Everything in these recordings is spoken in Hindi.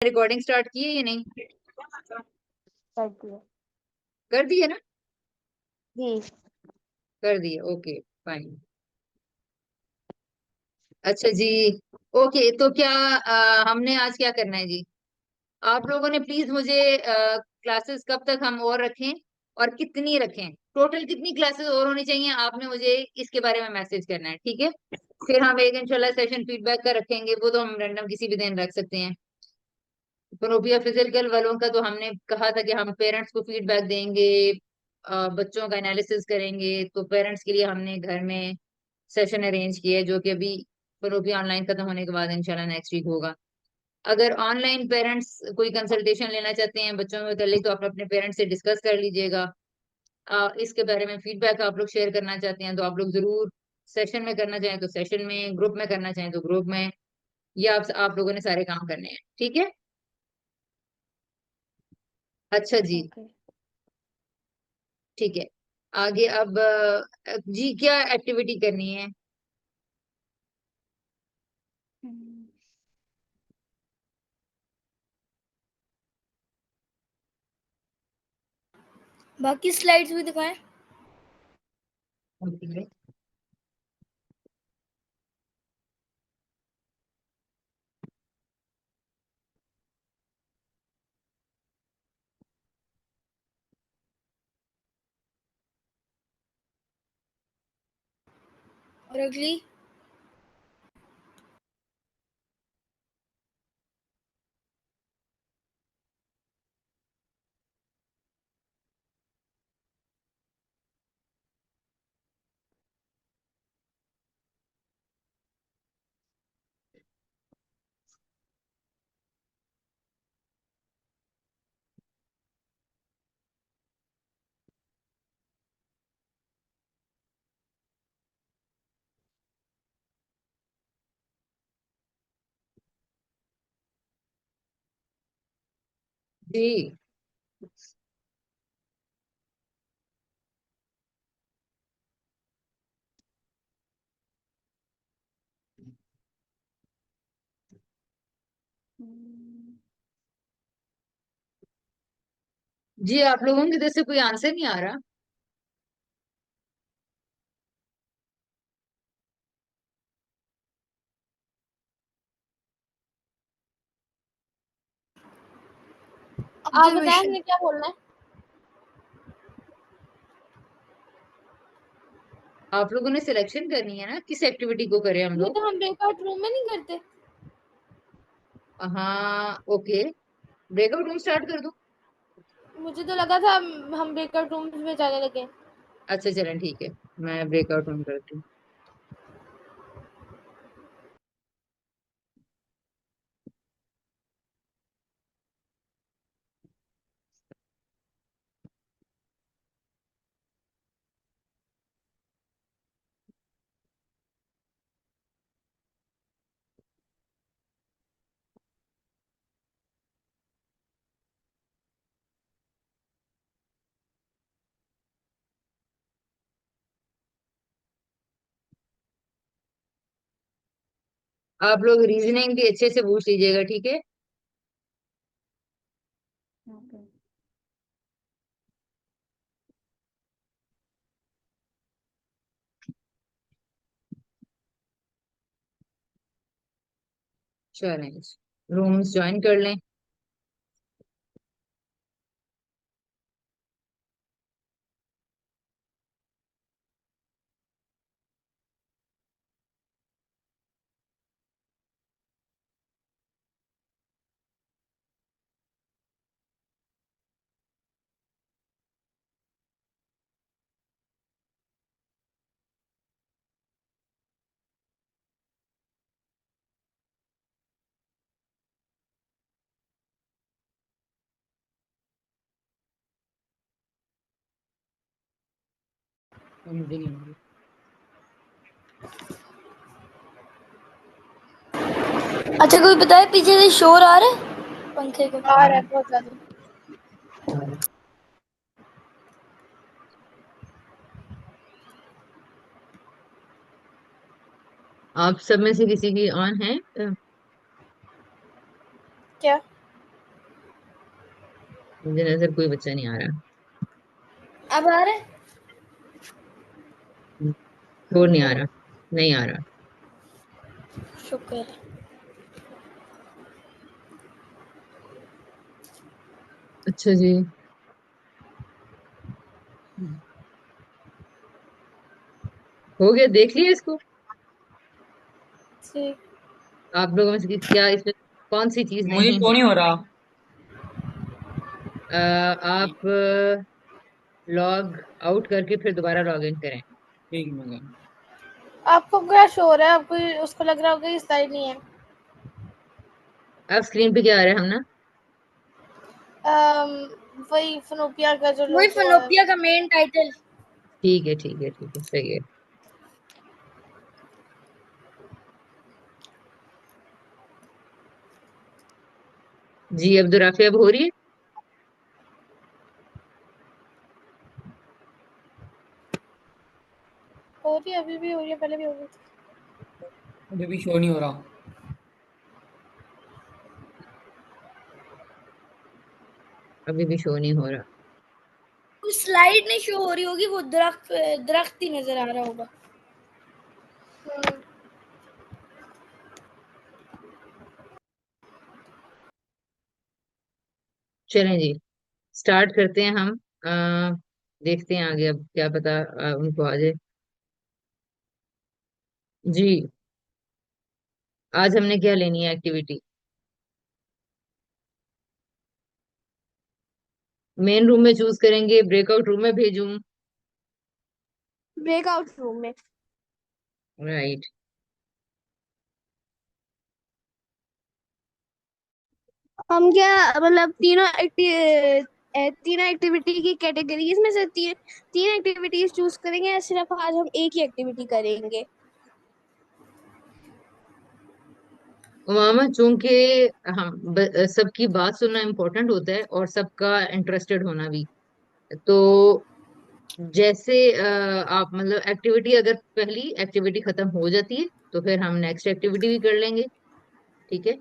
रिकॉर्डिंग स्टार्ट की है या नहीं? करती है कर दी है ना? जी। कर दी है, ओके फाइन। अच्छा जी। ओके, तो क्या हमने आज क्या करना है जी? आप लोगों ने प्लीज मुझे क्लासेस कब तक हम और रखें और कितनी रखें, टोटल कितनी क्लासेस और होनी चाहिए, आपने मुझे इसके बारे में मैसेज करना है, ठीक है? फिर हम एक इंशाल्लाह सेशन फीडबैक का रखेंगे, वो तो हम रैंडम किसी भी दिन रख सकते हैं। प्रोपिया फिजिकल वालों का तो हमने कहा था कि हम पेरेंट्स को फीडबैक देंगे, बच्चों का एनालिसिस करेंगे, तो पेरेंट्स के लिए हमने घर में सेशन अरेंज किया है, जो कि अभी प्रोपिया ऑनलाइन खत्म होने के बाद इंशाल्लाह नेक्स्ट वीक होगा। अगर ऑनलाइन पेरेंट्स कोई कंसल्टेशन लेना चाहते हैं बच्चों में मुतल्लिक, तो आप अपने पेरेंट्स से डिस्कस कर लीजिएगा। इसके बारे में फीडबैक आप लोग शेयर करना चाहते हैं तो आप लोग जरूर सेशन में करना चाहें तो सेशन में, ग्रुप में करना चाहें तो ग्रुप में, या आप लोगों ने सारे काम करने हैं, ठीक है? अच्छा जी। ओके। ठीक है। आगे अब जी क्या एक्टिविटी करनी है? बाकी स्लाइड्स भी दिखाएं। ओके। और अगली जी। जी आप लोगों की तरफ से कोई आंसर नहीं आ रहा? आप बताएं हमें क्या बोलना है। आप लोगों ने सिलेक्शन करनी है ना किस एक्टिविटी को करें हम ये लोग। तो हम ब्रेकआउट रूम में नहीं करते। हाँ ओके, ब्रेकआउट रूम स्टार्ट कर दूं? मुझे तो लगा था हम ब्रेकआउट रूम में जाने लगे। अच्छा चलें ठीक है, मैं ब्रेकआउट रूम करती हूँ। आप लोग रीजनिंग भी अच्छे से पूछ लीजिएगा, ठीक है? ओके। चलें, रूम्स ज्वाइन कर लें। मुझे नहीं आ रही। अच्छा कोई बताए पीछे से शोर आ रहा है पंखे का? आ रहा है बहुत ज्यादा। आप सब में से किसी की ऑन है? क्या? मुझे नजर कोई बच्चा नहीं आ रहा। अब आ रहा है? शोर नहीं आ रहा। नहीं आ रहा। शुक्र है। अच्छा जी। हो गया, देख लिया इसको। ठीक। आप लोगों में से क्या इसमें कौन सी चीज मुझे नहीं क्यों है? नहीं हो रहा? आप लॉग आउट करके फिर दोबारा लॉग इन करें। एक मिनट। आपको क्या शो हो रहा है? आपको उसको लग रहा होगा कि स्लाइड नहीं है। अब स्क्रीन पे क्या आ रहा है हम ना? अम, वही फनोपिया का जो वही लोगो है। फनोपिया का मेन टाइटल। ठीक है ठीक है ठीक है, सही है। जी अब्दुल अब हो रही है। हो रही है, अभी भी हो रही है, पहले भी हो रही थी। मुझे भी शो नहीं हो रहा। अभी भी शो नहीं हो रहा। कोई स्लाइड नहीं शो हो रही होगी, वो दरख्त दरख्त ही नजर आ रहा होगा। चलें जी, स्टार्ट करते हैं हम। देखते हैं आगे, अब क्या पता उनको आ जाए। जी, आज हमने क्या लेनी है एक्टिविटी? मेन रूम में चूज करेंगे, ब्रेकआउट रूम में भेजूं? ब्रेकआउट रूम में। राइट। हम क्या मतलब तीनों एक्टिविटी की कैटेगरीज में से तीन तीन एक्टिविटीज चूज करेंगे, या सिर्फ आज हम एक ही एक्टिविटी करेंगे? मामा चूंकि हम सबकी बात सुनना इम्पोर्टेंट होता है और सबका इंटरेस्टेड होना भी। तो जैसे आप मतलब एक्टिविटी, अगर पहली एक्टिविटी खत्म हो जाती है तो फिर हम नेक्स्ट एक्टिविटी भी कर लेंगे। ठीक है।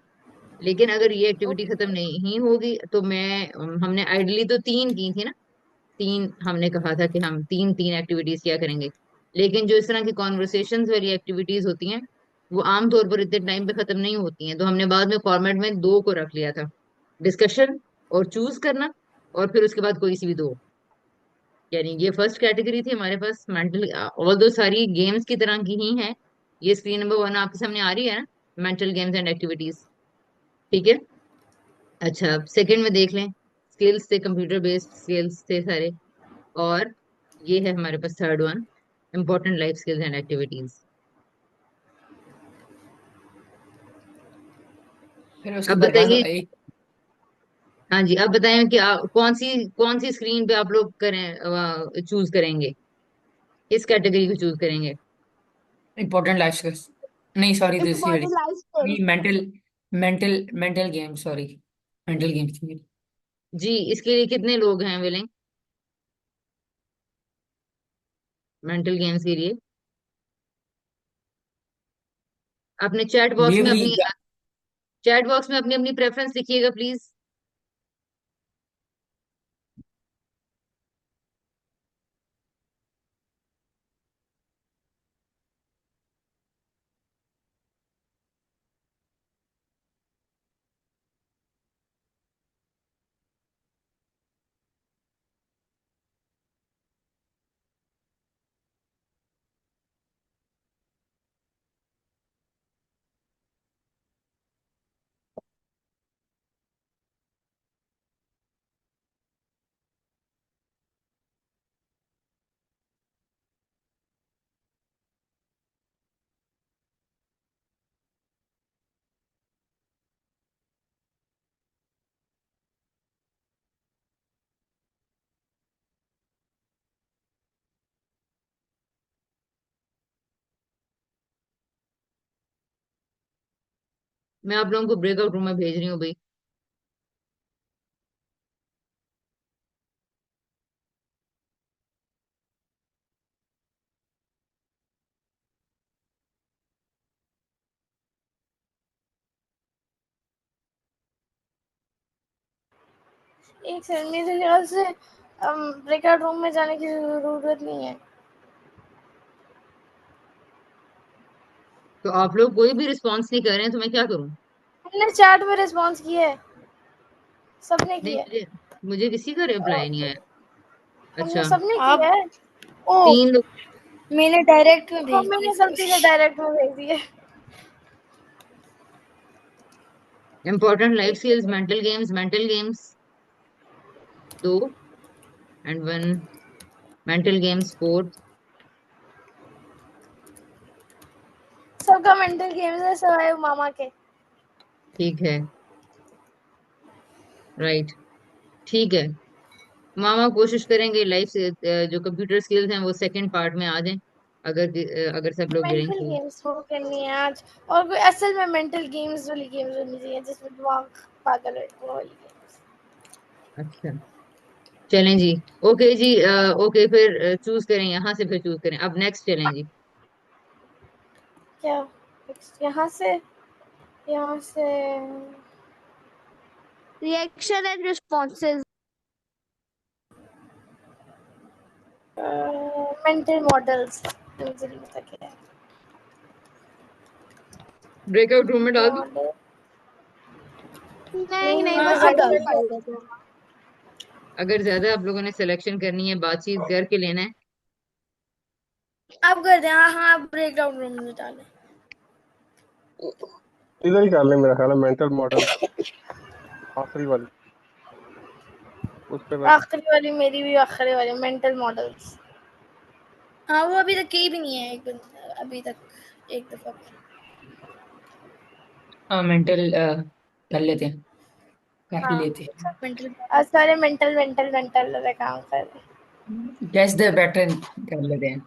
लेकिन अगर ये एक्टिविटी खत्म नहीं होगी तो हमने आइडली तो तीन की थी ना। तीन हमने कहा था कि हम तीन तीन एक्टिविटीज क्या करेंगे। लेकिन जो इस तरह की कॉन्वर्सेशंस वाली एक्टिविटीज होती हैं वो आमतौर पर इतने टाइम पे खत्म नहीं होती हैं, तो हमने बाद में फॉर्मेट में दो को रख लिया था। डिस्कशन और चूज करना, और फिर उसके बाद कोई सी भी दो। यानी ये फर्स्ट कैटेगरी थी हमारे पास मेंटल, ऑल दो सारी गेम्स की तरह की ही है। ये स्क्रीन नंबर 1 आपके सामने आ रही है ना, मेंटल गेम्स एंड एक्टिविटीज। ठीक है। अच्छा, अब सेकंड में देख लें। स्किल्स थे, कंप्यूटर बेस्ड स्किल्स थे सारे। और ये है हमारे पास third one, important life skills and activities. फिर उसके अब बाद बताइए। एक हाँ जी, अब बताएं कि कौन सी स्क्रीन पे आप लोग करें चूज करेंगे, किस कैटेगरी को चूज करेंगे? Important life skills. नहीं सॉरी, दूसरी वाली। Important life skill. नहीं, mental mental mental game, sorry. Mental games. जी, इसके लिए कितने लोग हैं विलिंग मेंटल गेम्स के लिए? अपने ये वही। चैट बॉक्स में अपनी अपनी प्रेफरेंस लिखिएगा प्लीज। मैं आप लोगों को ब्रेकआउट रूम में भेज रही हूँ भाई। एक सेकंड, मेरे ख्याल से ब्रेकआउट रूम में जाने की जरूरत नहीं है। तो आप लोग कोई भी रिस्पॉन्स नहीं कर रहे हैं, तो मैं क्या करूं? हमने चैट में रिस्पॉन्स किया है, सबने नहीं, किया है। मुझे मुझे किसी का रिप्लाई नहीं आया। हमने अच्छा। सबने किया है। ओ, 3 लोग। मैंने डायरेक्ट में भेज मैंने गलती से डायरेक्ट में भेज दिया। इम्पोर्टेंट लाइफ एक skills, mental games 2 and 1, mental games 4। सबका मेंटल गेम्स है सवाए मामा के। ठीक है। राइट। ठीक है। मामा कोशिश करेंगे लाइफ से जो कंप्यूटर स्किल्स हैं वो सेकंड पार्ट में आ जाएं, अगर सब लोग गिरेंगे मेंटल तो। गेम्स वो करनी है आज। और कोई असल में मेंटल गेम्स वाली गेम्स होनी चाहिए जिसमें दिमाग पागल है, वो वाली गेम्स। अच्छा। चलें जी। ओके जी। ओके, फिर चूज करें यहाँ से, फिर चूज करें अब नेक्स्ट, चलें जी। क्या यहाँ से, यहाँ से Reaction and responses. Mental models, मुझे नहीं पता क्या है ब्रेकआउट रूम में डाल दूं? मॉडल। नहीं नहीं नहीं, हाँ बस हाँ एक डाल ही दो। फाइल है। अगर ज्यादा आप लोगों ने सिलेक्शन करनी है, बातचीत करके लेना है। आप कर दें, हाँ हाँ, आप ब्रेकडाउन रूम में डालें। इधर ही कर ले, मेरा ख्याल है मेंटल मॉडल आखिरी वाली, उस पे बैठ। आखिरी वाली, मेरी भी आखिरी वाली मेंटल मॉडल्स। हाँ वो अभी तक की भी नहीं है एक अभी तक एक दफा। हाँ मेंटल कर लेते हैं, कर हाँ लेते हैं। मेंटल, आज सारे मेंटल मेंटल मेंटल वाले काम कर रहे गैस द पैटर्न कर लेते हैं। हैं।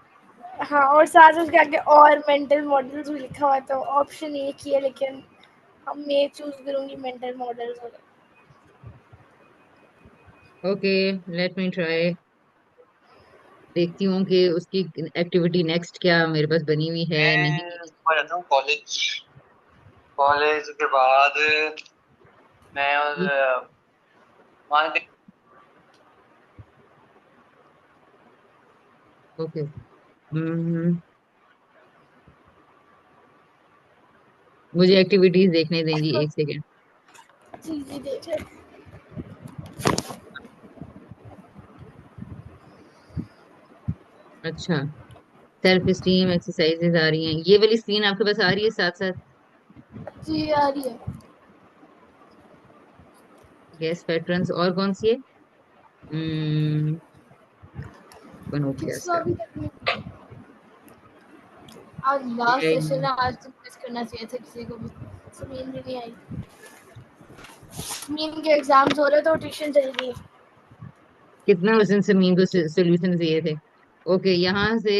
हाँ, और साथ उसके आगे और मेंटल मॉडल्स भी लिखा हुआ है, तो ऑप्शन एक ही है, लेकिन हम मैं चूज करूंगी mental models. Okay, let me try. देखती हूँ कि उसकी एक्टिविटी नेक्स्ट क्या मेरे पास बनी हुई है, मैं नहीं। सुबह जाता हूँ कॉलेज। कॉलेज के बाद मैं वहाँ से ओके। हम्म। मुझे एक्टिविटीज देखने दें जी, एक सेकेंड। जी जी देख रहे। अच्छा। सेल्फ स्टीम एक्सरसाइजेज आ रही हैं, ये वाली स्क्रीन आपके पास आ रही है साथ साथ? जी आ रही है। गैस पैटर्न्स और कौन सी है? हम्म। किसको बनोपिया। अभी तक नहीं, आज लास्ट सेशन है, आज तो मिस करना चाहिए था किसी को भी। समीन भी नहीं आई, समीन के एग्जाम्स हो रहे तो ट्यूशन चली गई। कितना उस दिन से मीन को सोल्यूशन दिए थे। ओके, यहाँ से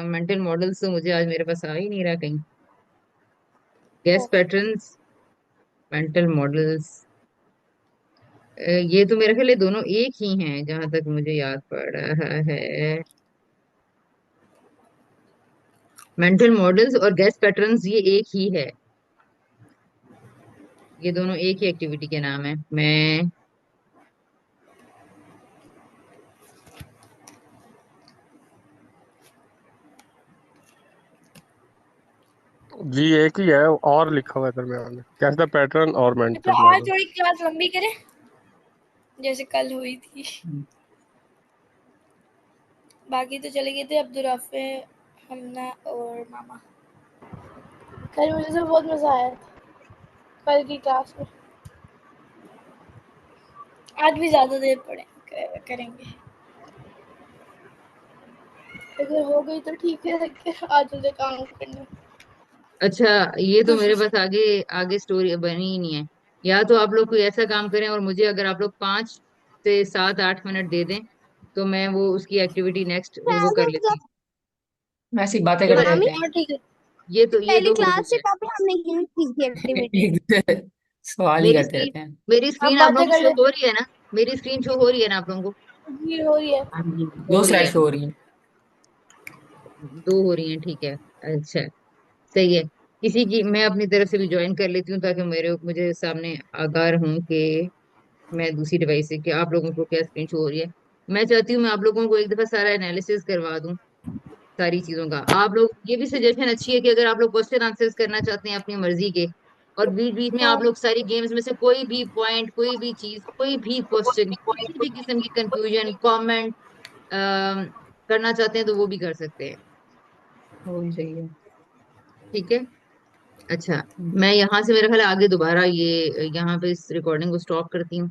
मेंटल मॉडल्स तो मुझे आज मेरे पास आ ही नहीं रहा कहीं। गैस पैटर्न्स, मेंटल मॉडल्स, ये तो मेरे ख्याल ये दोनों एक ही हैं जहां तक मुझे याद पड़ रहा है। मेंटल मॉडल्स और गैस पैटर्न्स ये एक ही है। ये दोनों एक ही एक्टिविटी के नाम है। मैं जी एक ही है, और लिखा हुआ है दरम्यान में, कैसे पैटर्न और अच्छा, मेंटल आज मॉडल। थोड़ी क्लास लंबी करें जैसे कल हुई थी। बाकी तो चले गए थे अब्दुल हमना और मामा। कल मुझे तो बहुत मजा आया था कल की क्लास में। आज भी ज्यादा देर पढ़े करेंगे, अगर हो गई तो ठीक है, लेकिन आज मुझे काम करना अच्छा, ये तो मेरे दूसरी। पास आगे आगे स्टोरी बनी ही नहीं है। या तो आप लोग कोई ऐसा काम करें और मुझे अगर आप लोग 5 से 7 8 मिनट दे दें, तो मैं वो उसकी एक्टिविटी नेक्स्ट वो कर लेती हूँ। वैसी बातें ये करते वाली, मामी, रहते हैं। हाँ ठीक है। ये पहली तो हो क्लास गई से है। कभी हमने की की थी एक्टिविटी। एक दूसरे से सवाल ही मेरी करते स्क्रीन रहते हैं। मेरी हम स्क्रीन आप लोगों बातें को कर शो ले। हो रही है ना? मेरी स्क्रीन शो हो रही है ना आप लोगों को? जी हो रही है। हाँ जी, हो दो रही स्लाइड है। शो हो रही हैं। 2 हो रही हैं, ठीक है। अच्छा। सही है। किसी की मैं अपनी तरफ से भी ज्वाइन कर लेती हूँ ताकि मेरे मुझे सामने आगार हूँ कि मैं दूसरी डिवाइस से कि आप लोगों को क्या स्क्रीन शो हो रही है। मैं चाहती हूँ मैं आप लोगों को एक दफा सारा एनालिसिस करवा दूं सारी चीजों का। आप लोग ये भी सजेशन अच्छी है कि अगर आप लोग क्वेश्चन आंसर्स करना चाहते हैं अपनी मर्जी के, और बीच बीच में हाँ आप लोग सारी गेम्स में से कोई भी पॉइंट, कोई भी चीज, कोई भी क्वेश्चन, किसी भी किस्म की कंफ्यूजन, कमेंट करना चाहते हैं तो वो भी कर सकते हैं। वो भी सही है। ठीक है। अच्छा, हम्म। मैं यहाँ से मेरा ख्याल है आगे दोबारा ये यहाँ पे इस रिकॉर्डिंग को स्टॉप करती हूँ।